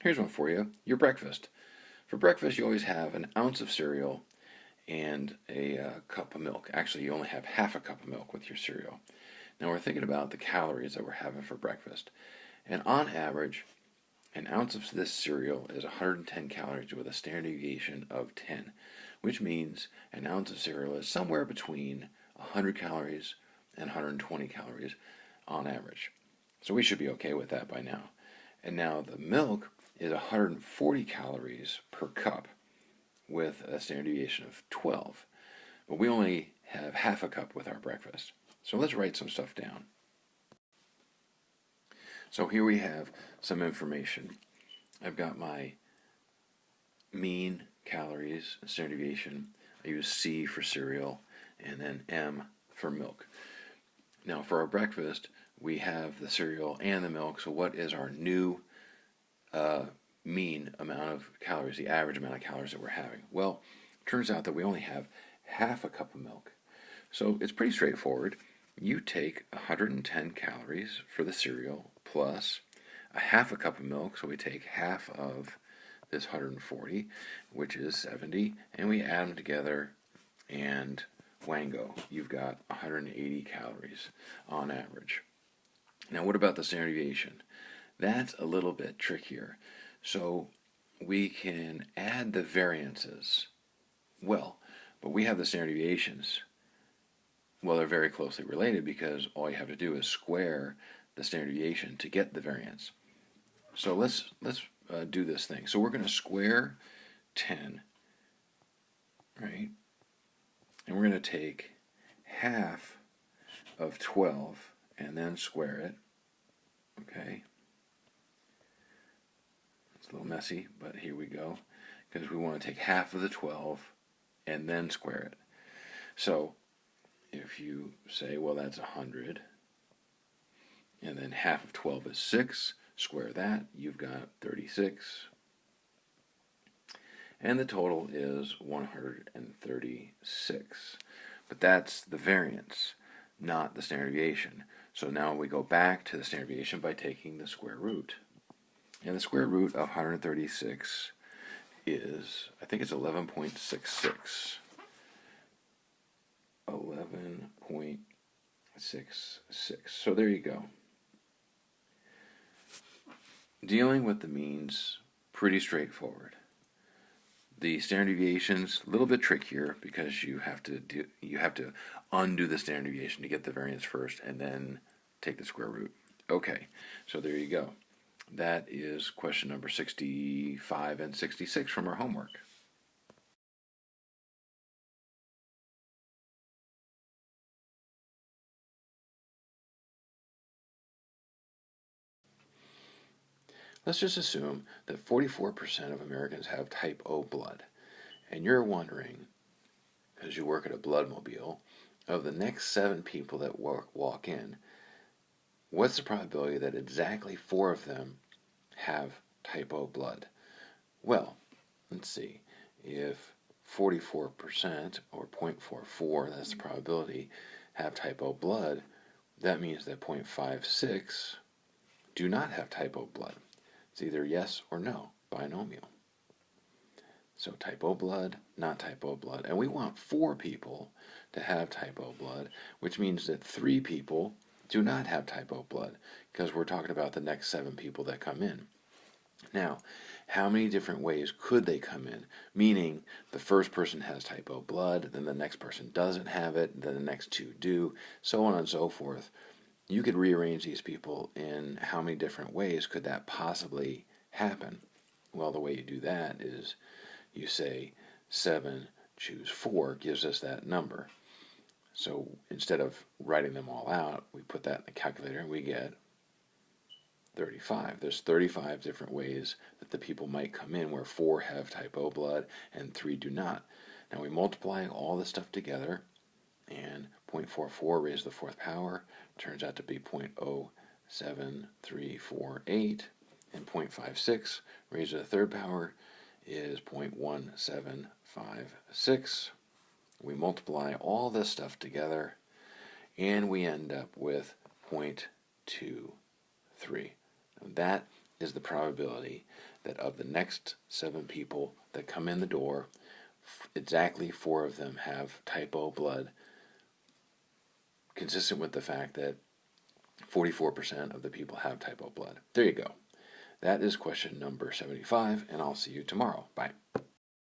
Here's one for you, your breakfast. For breakfast, you always have an ounce of cereal and a cup of milk. Actually, you only have half a cup of milk with your cereal. Now we're thinking about the calories that we're having for breakfast. And on average, an ounce of this cereal is 110 calories with a standard deviation of 10, which means an ounce of cereal is somewhere between 100 calories and 120 calories on average. So we should be okay with that by now. And now the milk is 140 calories per cup with a standard deviation of 12. But we only have half a cup with our breakfast. So let's write some stuff down. So here we have some information. I've got my mean calories, standard deviation. I use C for cereal, and then M for milk. Now for our breakfast, we have the cereal and the milk. So what is our new mean amount of calories, the average amount of calories that we're having? Well, it turns out that we only have half a cup of milk. So it's pretty straightforward. You take 110 calories for the cereal plus a half a cup of milk, so we take half of this 140, which is 70, and we add them together, and wango, you've got 180 calories on average. Now what about the standard deviation? That's a little bit trickier. So we can add the variances. Well, but we have the standard deviations. Well, they're very closely related because all you have to do is square the standard deviation to get the variance. So let's do this thing. So we're going to square 10, right? And we're going to take half of 12 and then square it. Okay. It's a little messy, but here we go. Because we want to take half of the 12 and then square it. So if you say, well, that's 100, and then half of 12 is 6, square that, you've got 36. And the total is 136. But that's the variance, not the standard deviation. So now we go back to the standard deviation by taking the square root. And the square root of 136 is, I think it's 11.66. 11.66. So there you go. Dealing with the means, pretty straightforward. The standard deviation's a little bit trickier because you have to undo the standard deviation to get the variance first and then take the square root. Okay, so there you go. That is question number 65 and 66 from our homework. Let's just assume that 44% of Americans have type O blood. And you're wondering, because you work at a bloodmobile, of the next 7 people that walk in, what's the probability that exactly 4 of them have type O blood? Well, let's see. If 44% or 0.44, that's the probability, have type O blood, that means that 0.56 do not have type O blood. It's either yes or no, binomial. So type O blood, not type O blood. And we want 4 people to have type O blood, which means that 3 people do not have type O blood, because we're talking about the next 7 people that come in. Now, how many different ways could they come in? Meaning, the first person has type O blood, then the next person doesn't have it, then the next 2 do, so on and so forth. You could rearrange these people in how many different ways could that possibly happen? Well, the way you do that is you say 7, choose 4 gives us that number. So instead of writing them all out, we put that in the calculator and we get 35. There's 35 different ways that the people might come in where 4 have type O blood and 3 do not. Now we multiply all this stuff together, and 0.44 raised to the 4th power turns out to be 0.07348, and 0.56 raised to the 3rd power is 0.1756. We multiply all this stuff together, and we end up with 0.23. That is the probability that of the next 7 people that come in the door, exactly 4 of them have type O blood, consistent with the fact that 44% of the people have type O blood. There you go. That is question number 75, and I'll see you tomorrow. Bye.